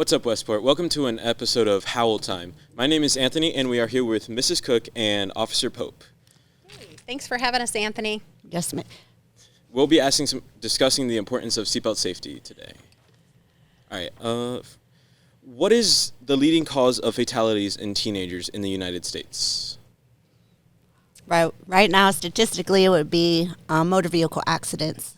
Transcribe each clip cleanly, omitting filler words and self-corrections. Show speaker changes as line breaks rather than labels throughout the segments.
What's up, Westport? Welcome to an episode of Howl Time. My name is Anthony, and we are here with Mrs. Cook and Officer Pope.
Hey, thanks for having us, Anthony.
Yes, ma'am.
We'll be discussing the importance of seatbelt safety today. All right. What is the leading cause of fatalities in teenagers in the United States?
Right now, statistically, it would be motor vehicle accidents.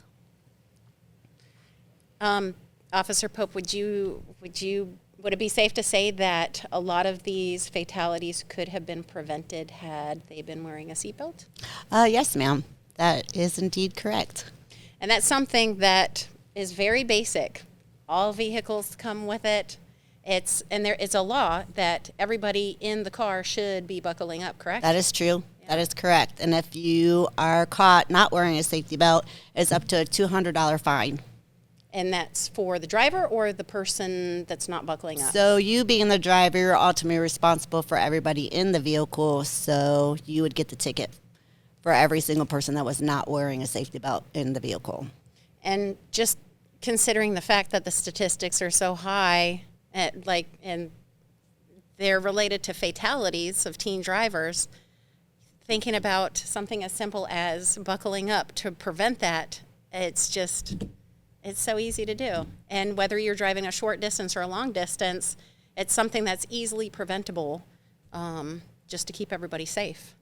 Officer Pope, would it be safe to say that a lot of these fatalities could have been prevented had they been wearing a seatbelt?
Yes, ma'am. That is indeed correct.
And that's something that is very basic. All vehicles come with it. It's a law that everybody in the car should be buckling up, correct?
That is true.
Yeah.
That is correct. And if you are caught not wearing a safety belt, it's up to a $200 fine.
And that's for the driver or the person that's not buckling up?
So you being the driver, you're ultimately responsible for everybody in the vehicle, so you would get the ticket for every single person that was not wearing a safety belt in the vehicle.
And just considering the fact that the statistics are so high, and they're related to fatalities of teen drivers, thinking about something as simple as buckling up to prevent that, it's so easy to do. And whether you're driving a short distance or a long distance, it's something that's easily preventable, just to keep everybody safe.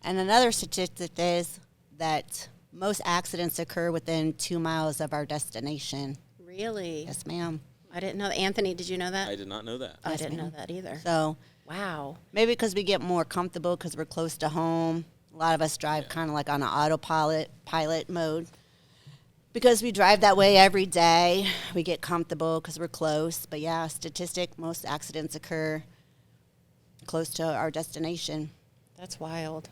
And another statistic is that most accidents occur within 2 miles of our destination.
Really?
Yes, ma'am.
I didn't know that. Anthony, did you know that?
I did not know that.
I didn't know that either.
So
Wow.
maybe because we get more comfortable because we're close to home. A lot of us drive kind of like on an pilot mode. Because we drive that way every day, we get comfortable because we're close. But yeah, most accidents occur close to our destination.
That's wild.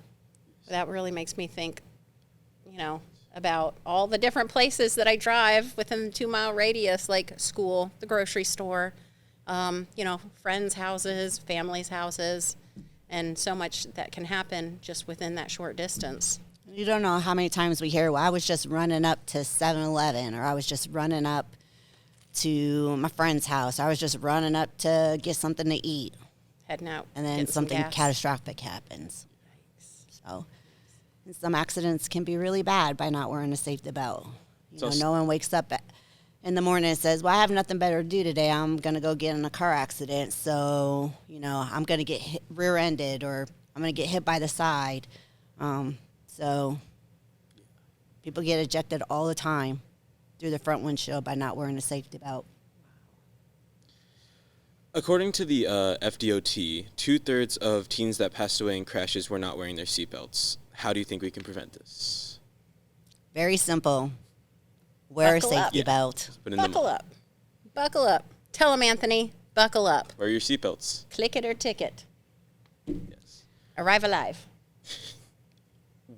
That really makes me think, about all the different places that I drive within the 2 mile radius, like school, the grocery store, friends' houses, families' houses, and so much that can happen just within that short distance.
You don't know how many times we hear, well, I was just running up to 7-Eleven, or I was just running up to my friend's house. I was just running up to get something to eat.
Heading out.
And then something catastrophic happens.
Yikes.
So, and some accidents can be really bad by not wearing a safety belt. No one wakes up in the morning and says, well, I have nothing better to do today. I'm going to go get in a car accident. So, I'm going to get rear-ended, or I'm going to get hit by the side. So people get ejected all the time through the front windshield by not wearing a safety belt.
According to the FDOT, 2/3 of teens that passed away in crashes were not wearing their seatbelts. How do you think we can prevent this?
Very simple. Wear
Buckle
a safety belt.
Buckle up. Buckle up. Tell them, Anthony, buckle up.
Wear your seatbelts.
Click it or ticket.
Yes.
Arrive alive.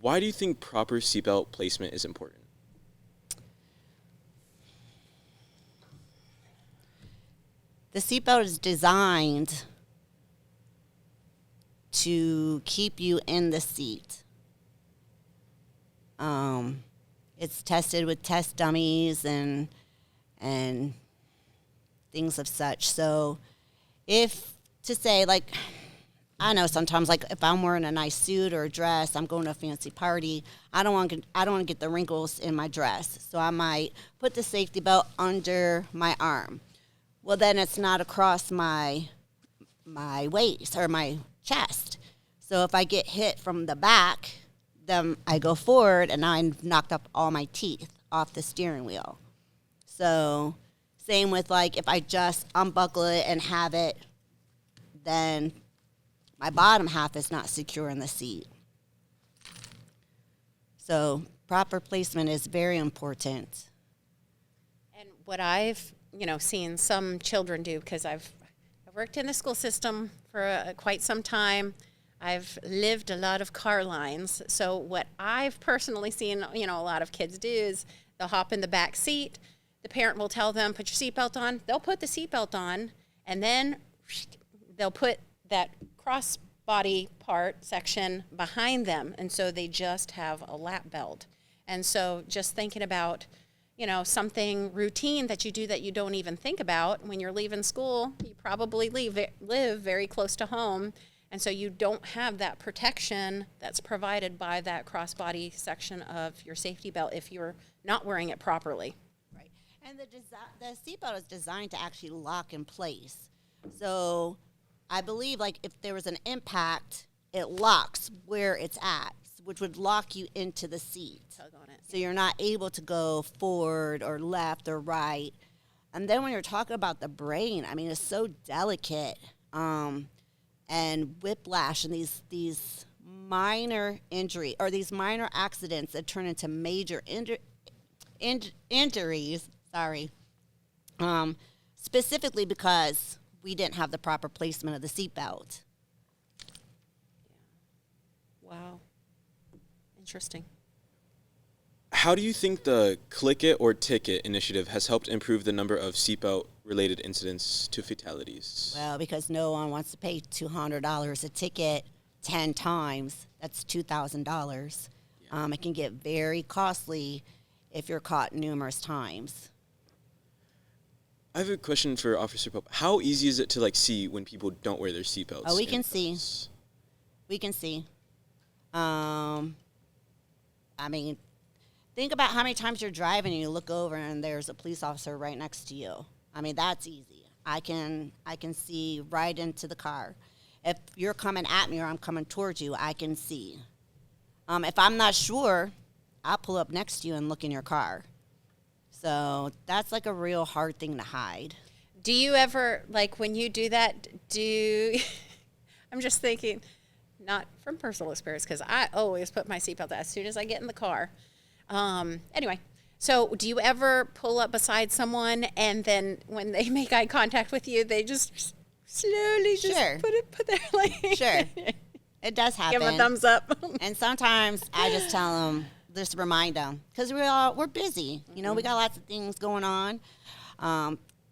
Why do you think proper seatbelt placement is important?
The seatbelt is designed to keep you in the seat. It's tested with test dummies and things of such. So I know sometimes, like, if I'm wearing a nice suit or a dress, I'm going to a fancy party, I don't want to get the wrinkles in my dress. So I might put the safety belt under my arm. Well, then it's not across my waist or my chest. So if I get hit from the back, then I go forward, and now I've knocked up all my teeth off the steering wheel. So same with, like, if I just unbuckle it and have it, then my bottom half is not secure in the seat. So proper placement is very important.
And what I've, seen some children do, because I've worked in the school system for quite some time. I've lived a lot of car lines. So what I've personally seen, a lot of kids do is they'll hop in the back seat. The parent will tell them, put your seatbelt on. They'll put the seatbelt on, and then they'll put that cross body part section behind them. And so they just have a lap belt. And so just thinking about, something routine that you do that you don't even think about. When you're leaving school, you probably live very close to home, and so you don't have that protection that's provided by that crossbody section of your safety belt if you're not wearing it properly.
Right. And the seatbelt is designed to actually lock in place. So I believe, like, if there was an impact, it locks where it's at, which would lock you into the seat.
Tug on it.
So you're not able to go forward or left or right. And then when you're talking about the brain, I mean, it's so delicate. And whiplash and these minor injury or these minor accidents that turn into major injuries. Sorry. Specifically because we didn't have the proper placement of the seatbelt.
Wow. Interesting.
How do you think the Click It or Ticket initiative has helped improve the number of seatbelt related incidents to fatalities?
Well, because no one wants to pay $200 a ticket 10 times. That's $2,000.
Yeah.
It can get very costly if you're caught numerous times.
I have a question for Officer Pope. How easy is it to see when people don't wear their seatbelts?
Oh, we can see. We can see. I mean, think about how many times you're driving and you look over and there's a police officer right next to you. I mean, that's easy. I can see right into the car. If you're coming at me or I'm coming towards you, I can see. If I'm not sure, I'll pull up next to you and look in your car. So that's like a real hard thing to hide.
Do you ever, when you do that, I'm just thinking, not from personal experience, because I always put my seatbelt on as soon as I get in the car. Anyway, so do you ever pull up beside someone and then when they make eye contact with you, they just slowly
Sure.
put their
Sure. It does happen.
give them a thumbs up?
And sometimes I just tell them, just remind them, because we're busy. We got lots of things going on.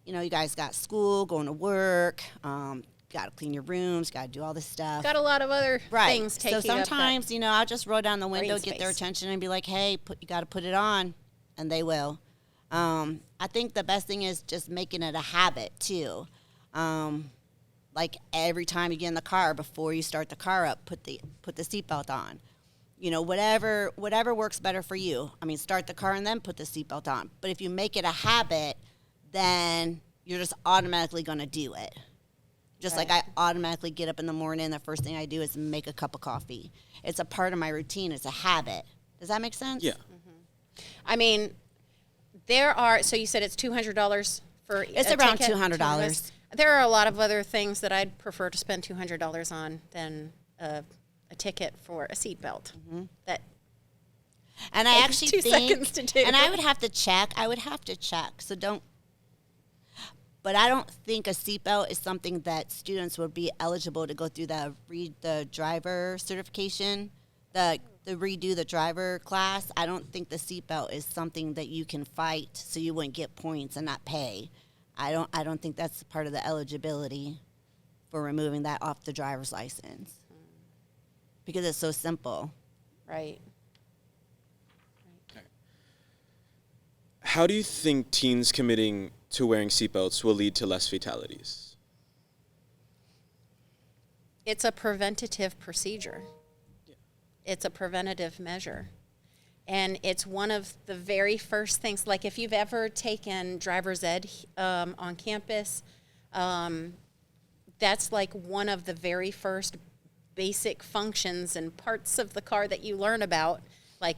You guys got school, going to work, got to clean your rooms, got to do all this stuff.
Got a lot of other things taking
So sometimes, I'll just roll down the window,
brain
get their
space.
attention, and be like, hey, you got to put it on, and they will. I think the best thing is just making it a habit, too. Like every time you get in the car, before you start the car up, put the seatbelt on. Whatever works better for you. I mean, start the car and then put the seatbelt on. But if you make it a habit, then you're just automatically going to do it. Just like I automatically get up in the morning, the first thing I do is make a cup of coffee. It's a part of my routine. It's a habit. Does that make sense?
Yeah.
Mm-hmm. I mean, so you said it's $200 for
It's
a
around
ticket?
$200.
There are a lot of other things that I'd prefer to spend $200 on than a ticket for a seatbelt.
Mm-hmm.
That
And I
takes
actually
2
think,
seconds to do.
and I would have to check. So don't. But I don't think a seatbelt is something that students would be eligible to go through the driver certification, redo the driver class. I don't think the seatbelt is something that you can fight so you wouldn't get points and not pay. I don't think that's part of the eligibility for removing that off the driver's license. Because it's so simple.
Right.
How do you think teens committing to wearing seatbelts will lead to less fatalities?
It's a preventative procedure.
Yeah.
It's a preventative measure. And it's one of the very first things, like if you've ever taken driver's ed on campus, that's like one of the very first basic functions and parts of the car that you learn about, like,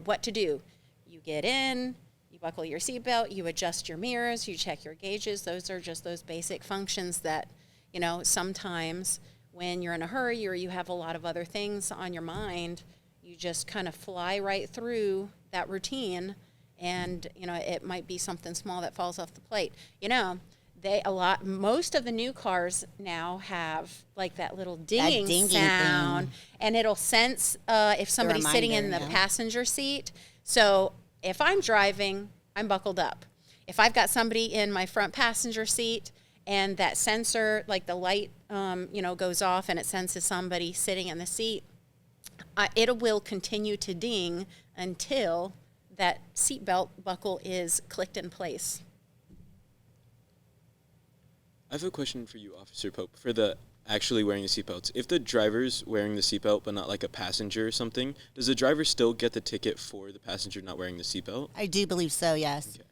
what to do. You get in, you buckle your seatbelt, you adjust your mirrors, you check your gauges. Those are just those basic functions that, sometimes when you're in a hurry or you have a lot of other things on your mind, you just kind of fly right through that routine, and it might be something small that falls off the plate. Most of the new cars now have like that little dinging sound, and it'll sense if somebody's sitting in the passenger seat. So if I'm driving, I'm buckled up. If I've got somebody in my front passenger seat and that sensor, like the light, goes off and it senses somebody sitting in the seat, it will continue to ding until that seatbelt buckle is clicked in place.
I have a question for you, Officer Pope, for the actually wearing the seatbelts. If the driver's wearing the seatbelt but not like a passenger or something, does the driver still get the ticket for the passenger not wearing the seatbelt?
I do believe so, yes.
Okay.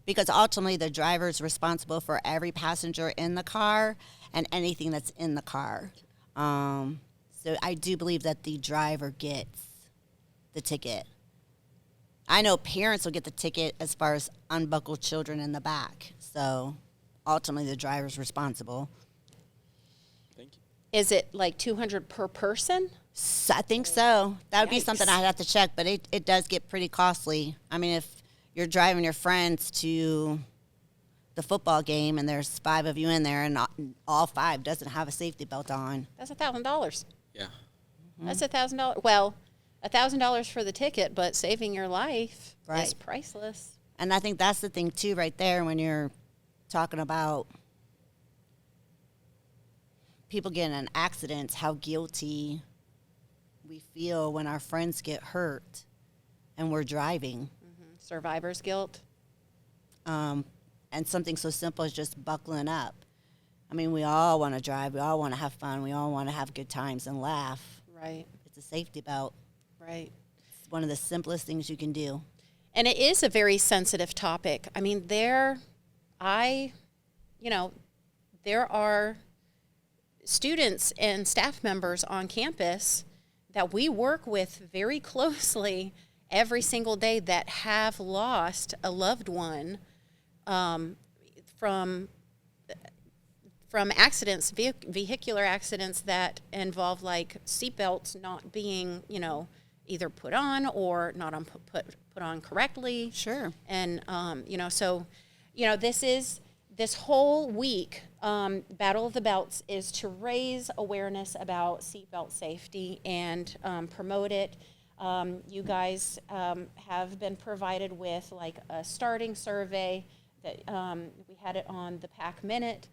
Because ultimately the driver is responsible for every passenger in the car and anything that's in the car. So I do believe that the driver gets the ticket. I know parents will get the ticket as far as unbuckled children in the back. So ultimately the driver's responsible.
Thank you.
Is it like $200 per person?
So I think so. That would be something
Yikes.
I'd have to check, but it does get pretty costly. I mean, if you're driving your friends to the football game and there's 5 of you in there and all 5 doesn't have a safety belt on.
That's $1,000.
Yeah.
That's $1,000. Well, $1,000 for the ticket, but saving your life is
Right.
priceless.
And I think that's the thing, too, right there, when you're talking about people getting in accidents, how guilty we feel when our friends get hurt and we're driving.
Survivor's guilt.
And something so simple as just buckling up. I mean, we all want to drive. We all want to have fun. We all want to have good times and laugh.
Right,
It's a safety belt.
right.
It's one of the simplest things you can do.
And it is a very sensitive topic. I mean, there are students and staff members on campus that we work with very closely every single day that have lost a loved one from accidents, vehicular accidents that involve like seatbelts not being, either put on or not on put on correctly.
Sure.
And this whole week, Battle of the Belts is to raise awareness about seatbelt safety and promote it. You guys have been provided with like a starting survey that we had it on the PAC Minute,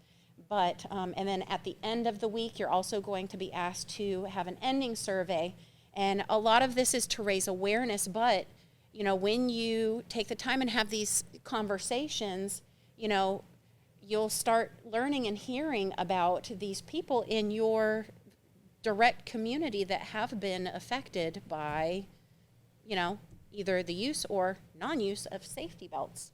but and then at the end of the week, you're also going to be asked to have an ending survey, and a lot of this is to raise awareness. But when you take the time and have these conversations, you'll start learning and hearing about these people in your direct community that have been affected by, either the use or non-use of safety belts.